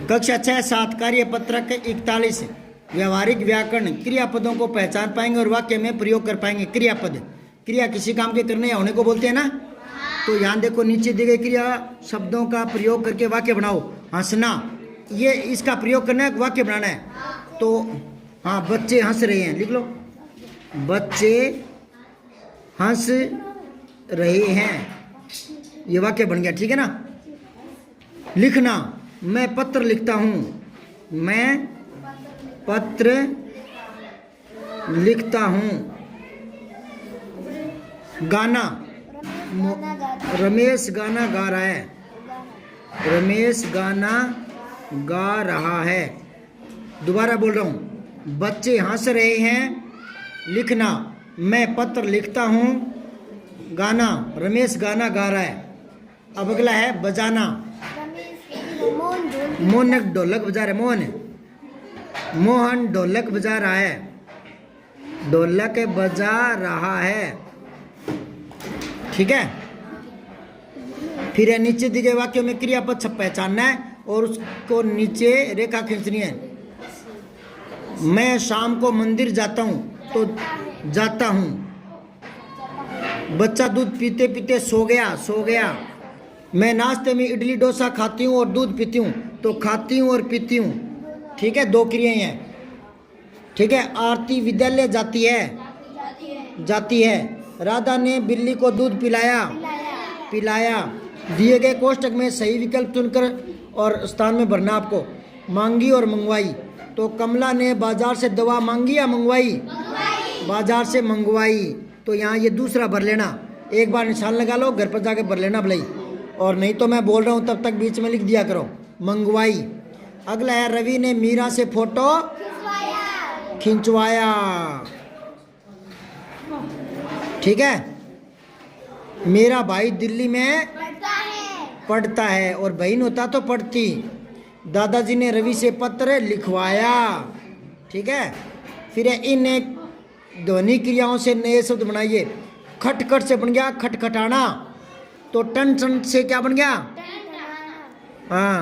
कक्षा 6-7 कार्य पत्रक 41 व्यवहारिक व्याकरण क्रियापदों को पहचान पाएंगे और वाक्य में प्रयोग कर पाएंगे। क्रियापद क्रिया किसी काम के करने या होने को बोलते हैं ना। तो यहाँ देखो नीचे दी गई क्रिया शब्दों का प्रयोग करके वाक्य बनाओ। हंसना, ये इसका प्रयोग करना है, वाक्य बनाना है। तो हाँ, बच्चे हंस रहे हैं, लिख लो बच्चे हंस रहे हैं, ये वाक्य बन गया, ठीक है ना। लिखना, मैं पत्र लिखता हूँ, मैं पत्र लिखता हूँ। गाना, रमेश गाना गा रहा है, रमेश गाना गा रहा है। दोबारा बोल रहा हूँ, बच्चे हंस रहे हैं। लिखना, मैं पत्र लिखता हूँ। गाना, रमेश गाना गा रहा है। अब अगला है बजाना, मोहन ढोलक बजा रहा है, मोहन ढोलक बजा रहा है, ढोलक बजा रहा है, ठीक है। फिर नीचे दिए गए वाक्यों में क्रियापद पहचानना है और उसको नीचे रेखा खींचनी है। मैं शाम को मंदिर जाता हूँ, तो जाता हूँ। बच्चा दूध पीते पीते सो गया। मैं नाश्ते में इडली डोसा खाती हूँ और दूध पीती हूँ, तो खाती हूँ और पीती हूँ, ठीक है, दो क्रियाएं हैं, ठीक है। आरती विद्यालय जाती है। राधा ने बिल्ली को दूध पिलाया। दिए गए कोष्टक में सही विकल्प चुनकर और स्थान में भरना आपको। मांगी और मंगवाई, तो कमला ने बाजार से दवा मांगी या मंगवाई? बाजार से मंगवाई। तो यहाँ ये दूसरा भर लेना, एक बार निशान लगा लो, घर पर जाके भर लेना भलाई, और नहीं तो मैं बोल रहा हूँ तब तक बीच में लिख दिया करो, मंगवाई। अगला है रवि ने मीरा से फोटो खिंचवाया, ठीक है। मेरा भाई दिल्ली में पढ़ता है और बहन होता तो पढ़ती। दादाजी ने रवि से पत्र लिखवाया, ठीक है। फिर इन ध्वनि क्रियाओं से नए शब्द बनाइए। खटखट से बन गया खटखटाना, तो टन टन से क्या बन गया? हाँ,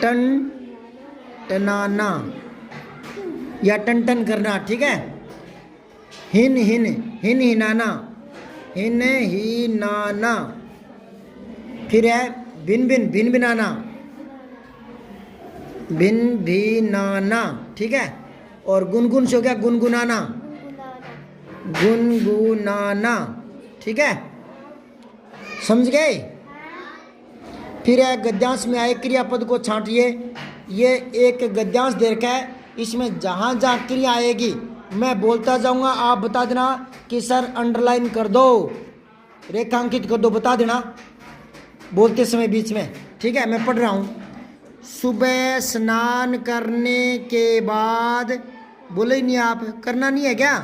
टन टनाना या टन टन करना, ठीक है। हिन हिनाना, हिन हिनाना। फिर है भिन भिनाना, भिन भिनाना, ठीक है। और गुनगुन से हो गया गुनगुनाना, ठीक है, समझ गए। फिर है गद्यांश में आए क्रियापद को छांटिए। ये एक गद्यांश दे रखा है, इसमें जहाँ जहाँ क्रिया आएगी मैं बोलता जाऊंगा, आप बता देना कि सर अंडरलाइन कर दो, रेखांकित कर दो, बता देना बोलते समय बीच में, ठीक है। मैं पढ़ रहा हूँ। सुबह स्नान करने के बाद, बोले ही नहीं आप, करना नहीं है क्या?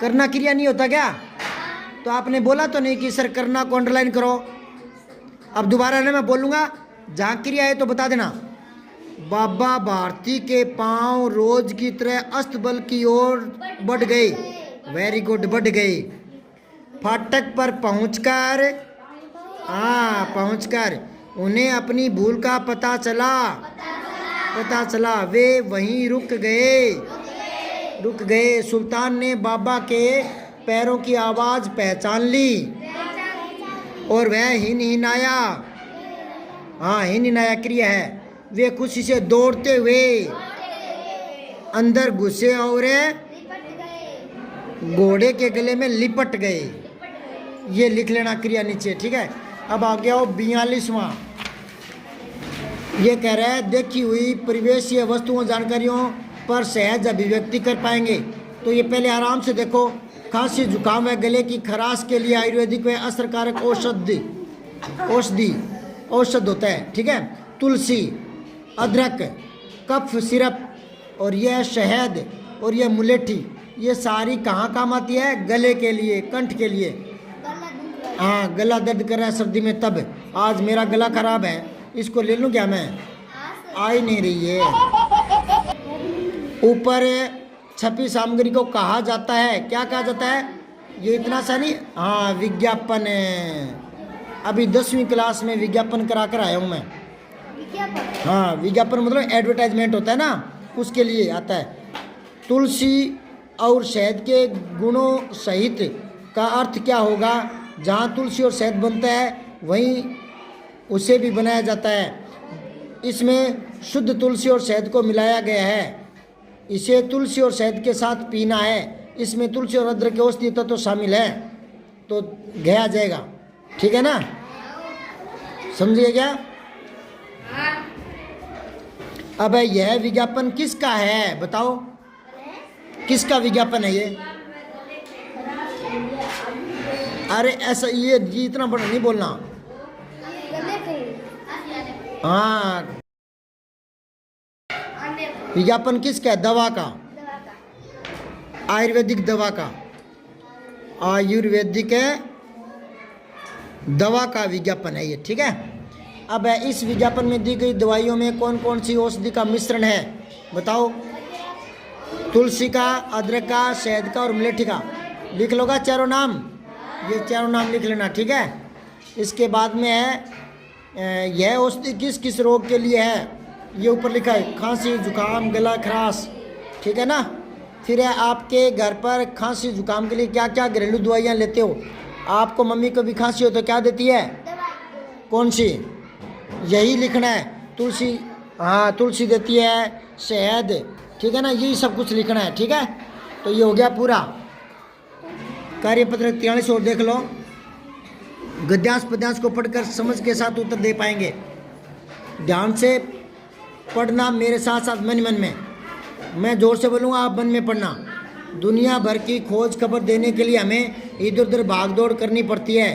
करना क्रिया नहीं होता क्या? तो आपने बोला तो नहीं कि सर करना को अंडरलाइन करो। अब दोबारा ना मैं बोलूँगा, जहाँ क्रिया है तो बता देना। बाबा भारती के पांव रोज की तरह अस्तबल की ओर बढ़ गए, वेरी गुड, बढ़ गए। फाटक पर पहुंचकर उन्हें अपनी भूल का पता चला, वे वहीं रुक गए। सुल्तान ने बाबा के पैरों की आवाज पहचान ली और वह हिनहिनाया। हाँ, हिनहिनाया क्रिया है। वे खुशी से दौड़ते हुए अंदर घुसे और घोड़े के गले में लिपट गए। ये लिख लेना क्रिया नीचे, ठीक है। अब आ गया 42वां। ये कह रहा है देखी हुई परिवेशीय वस्तुओं जानकारियों पर सहज अभिव्यक्ति कर पाएंगे। तो ये पहले आराम से देखो। खांसी जुकाम व गले की खराश के लिए आयुर्वेदिक व असरकारक औषध होता है, ठीक है। तुलसी, अदरक, कफ सिरप, और यह शहद और यह मुलेठी, ये सारी कहाँ काम आती है? गले के लिए, कंठ के लिए। हाँ, गला दर्द कर रहा है सर्दी में, तब आज मेरा गला खराब है, इसको ले लूँ क्या मैं? आ ही नहीं रही है। ऊपर छपी सामग्री को कहा जाता है, क्या कहा जाता है? ये इतना सा नहीं, हाँ, विज्ञापन है। अभी 10वीं क्लास में विज्ञापन करा कर आया हूँ मैं। विज्ञापन? हाँ, विज्ञापन मतलब एडवर्टाइजमेंट होता है ना, उसके लिए आता है। तुलसी और शहद के गुणों सहित का अर्थ क्या होगा? जहाँ तुलसी और शहद बनता है वहीं उसे भी बनाया जाता है। इसमें शुद्ध तुलसी और शहद को मिलाया गया है। इसे तुलसी और शहद के साथ पीना है। इसमें तुलसी और अदरक के औषधीय तत्व तो शामिल है, तो गया जाएगा। ठीक है ना, समझिए क्या? अब यह विज्ञापन किसका है बताओ? किसका विज्ञापन है ये? अरे ऐसा ये इतना बड़ा नहीं बोलना। हाँ, विज्ञापन किसका है? दवा का, आयुर्वेदिक दवा का, आयुर्वेदिक दवा का विज्ञापन है ये। ठीक है। अब इस विज्ञापन में दी गई दवाइयों में कौन कौन सी औषधि का मिश्रण है बताओ? तुलसी का, अदरक का, शहद का और मुलेठी का। लिख लोगा चारों नाम, ये चारों नाम लिख लेना। ठीक है। इसके बाद में है यह औषधि किस किस रोग के लिए है, ये ऊपर लिखा है। खांसी, जुकाम, गला खराश। ठीक है ना। फिर है आपके घर पर खांसी जुकाम के लिए क्या क्या घरेलू दवाइयाँ लेते हो? आपको मम्मी को भी खांसी हो तो क्या देती है? कौन सी? यही लिखना है। तुलसी, हाँ तुलसी देती है, शहद। ठीक है ना, यही सब कुछ लिखना है। ठीक है, तो ये हो गया पूरा कार्यपत्र 43। और देख लो, गद्यांश पद्यांश को पढ़कर समझ के साथ उत्तर दे पाएंगे। ध्यान से पढ़ना मेरे साथ साथ मन मन में। मैं जोर से बोलूँगा, आप मन में पढ़ना। दुनिया भर की खोज खबर देने के लिए हमें इधर उधर भाग दौड़ करनी पड़ती है,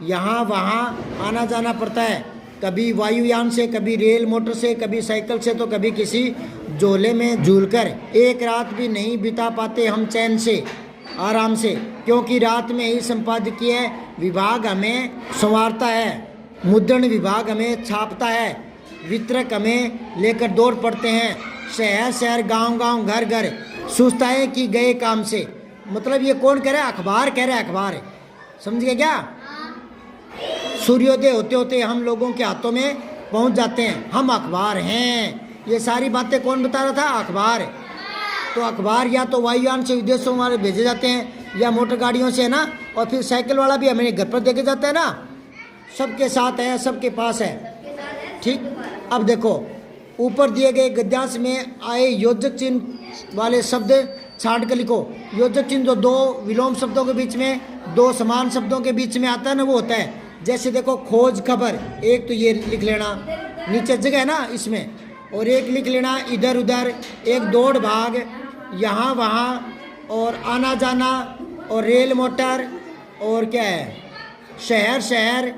यहाँ वहाँ आना जाना पड़ता है। कभी वायुयान से, कभी रेल मोटर से, कभी साइकिल से, तो कभी किसी झोले में झूलकर। एक रात भी नहीं बिता पाते हम चैन से, आराम से, क्योंकि रात में ही संपादकीय विभाग हमें संवारता है, मुद्रण विभाग हमें छापता है, वितरक हमें लेकर दौड़ पड़ते हैं, शहर शहर गांव गांव घर घर सुस्ताए कि गए काम से। मतलब ये कौन कह रहा है? अखबार कह रहा है, अखबार। समझ गए क्या? सूर्योदय होते होते हम लोगों के हाथों में पहुंच जाते हैं, हम अखबार हैं। ये सारी बातें कौन बता रहा था? अखबार। तो अखबार या तो वायुयान से विदेशों वाले भेजे जाते हैं, या मोटर गाड़ियों से, है ना। और फिर साइकिल वाला भी हमें घर पर देके जाता है ना। सबके साथ है, सबके पास है। ठीक। अब देखो, ऊपर दिए गए गद्यांश में आए योजक चिन्ह वाले शब्द छांट कर लिखो। योजक चिन्ह जो दो विलोम शब्दों के बीच में, दो समान शब्दों के बीच में आता है ना, वो होता है। जैसे देखो, खोज खबर, एक तो ये लिख लेना, नीचे जगह है ना इसमें। और एक लिख लेना इधर उधर, एक दौड़ भाग, यहाँ वहाँ, और आना जाना, और रेल मोटर, और क्या है, शहर शहर,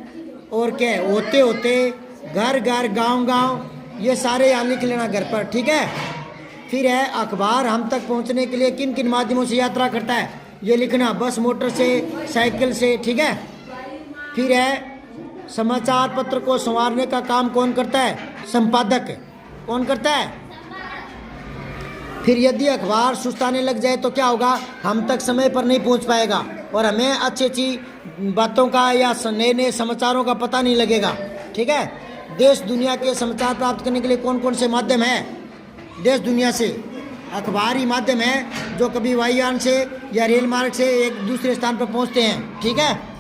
और क्या है, होते होते, घर घर, गांव गांव, ये सारे यहाँ लिख लेना घर पर। ठीक है। फिर है अखबार हम तक पहुँचने के लिए किन किन माध्यमों से यात्रा करता है, ये लिखना। बस, मोटर से, साइकिल से। ठीक है। फिर है समाचार पत्र को संवारने का काम कौन करता है? संपादक। कौन करता है? फिर यदि अखबार सुस्ताने लग जाए तो क्या होगा? हम तक समय पर नहीं पहुंच पाएगा, और हमें अच्छी अच्छी बातों का या नए नए समाचारों का पता नहीं लगेगा। ठीक है। देश दुनिया के समाचार प्राप्त करने के लिए कौन कौन से माध्यम हैं? देश दुनिया से अखबार ही माध्यम है, जो कभी वायुयान से या रेल मार्ग से एक दूसरे स्थान पर पहुंचते हैं। ठीक है।